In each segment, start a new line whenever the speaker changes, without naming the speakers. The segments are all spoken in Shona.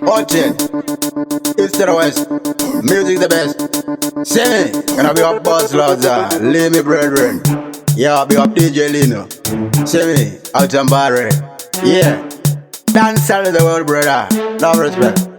Watching, east to the west, music the best. Say me, gonna be up boss lords, leave me brethren. Yeah, be up DJ Lino. Say me, out and barre. Yeah, dance all of the world, brother. Love respect.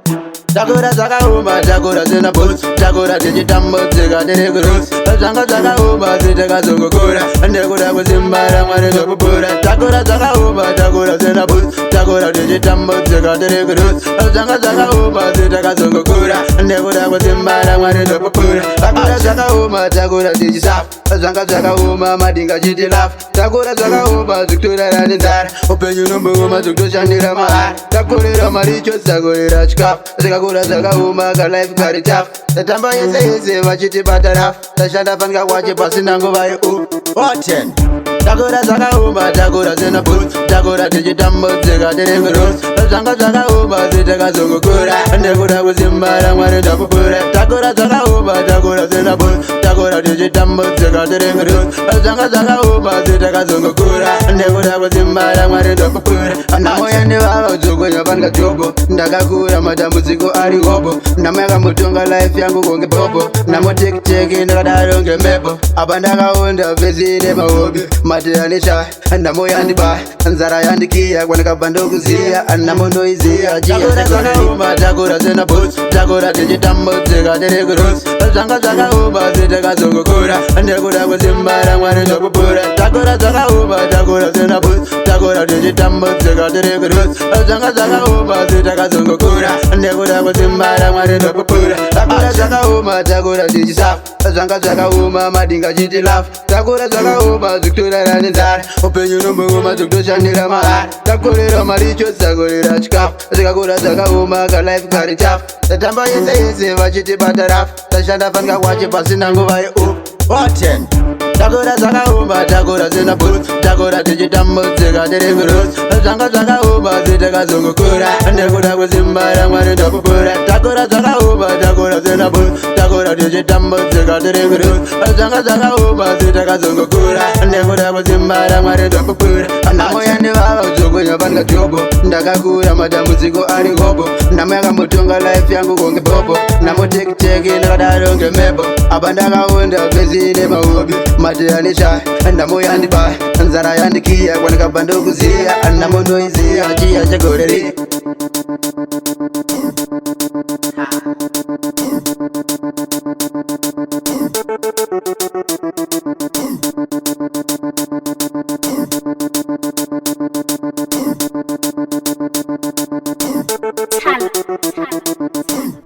Takura zvakaoma, takura zina boots, takura tichitambo tsika tiri kuroots. Zvanga zvakaoma zitakazongokura, ndekuda kuzimbara mwari zvokupura. Takura zvakaoma, takura zina boots, takura tichitambo tsika tiri kuroots. Zvanga zvakaoma zitakazongokura, ndekuda kuzimbara mwari zvokupura. Takura zvakaoma, takura tichisafa, zvanga zvakaoma madinga chiti lafa. Takura zvakaoma zvikutorara nenzara, upenyu nombooma zvokutoshandira mahara. Takurira mari chose, takurira chikafu, kura zvakaoma ka life kari tough. Tatamba yese vachitibata rafu, tashanda fanika kwache pasina nguva yeu. Watching, takura zvakaoma, takura zina boots, takura tichitambo tsika tiri kuroots. Zvanga zvakaoma zitakazongokura, ndekuda kuzimbara mwari zvokupura. Takura zvakaoma, takura zina boots, takura tichitambo tsika tiri kuroots. Zvanga zvakaoma zitakazongokura, ndekuda kuzimbara mwari zvokupura. Namoya ndivava dzokonya panika jobo, ndakakura matambudziko ari hobo. Namo yakamutonga life yangu konge popo, namo tekiteki ndakadaro ngemepo. Apa ndakaonda vhezi ine mahobi, matera neshaya, namo yandiba, nzara yandikiya kwanikabva ndokuziya, namo ndoiziya. Takura zvakaoma, takura zina boots, takura tichitambo tsika tiri kuroots. Zvanga zvakaoma zitakazongokura, ndekuda kuzimbara mwari zvokupura. Takura zvakaoma, takura zina boots, takura tichitambo tsika tiri kuroots. Zvanga zvakaoma zitakazongokura, ndekuda kuzimbara mwari zvokupura. Takura zvakaoma, takura tichisafa, zvanga zvakaoma madinga chiti lafa. Takura zvakaoma zvikutorara nenzara, upenyu nombooma zvokutoshandira mahara. Takurira mari chose, takurira chikafu, zvikakura zvakaoma ka life kari tough. Tatamba yese vachitibata rafu, tashanda fanika kwache pasina nguva yeu. Watching, takura zvakaoma, takura zina boots, takura tichitambo tsika tiri kuroots. Zvanga zvakaoma zitakazongokura, ndekuda kuzimbara mwari zvokupura. Takura zvakaoma, takura zina boots, takura tichitambo tsika tiri kuroots. Zvanga zvakaoma zitakazongokura, ndekuda kuzimbara mwari zvokupura. Namo yandivava dzokonya panika jobo, ndakakura matambudziko ari hobo. Namo yakamutonga life yangu konge popo, namo tekiteki ndakadaro ngemepo. Apa ndakaonda vhezi ine mahobi, matera neshaya, namo yandiba, nzara yandikiya kwanikabva ndokuziya, namo ndoiziya chiya chegoreri.
Talent.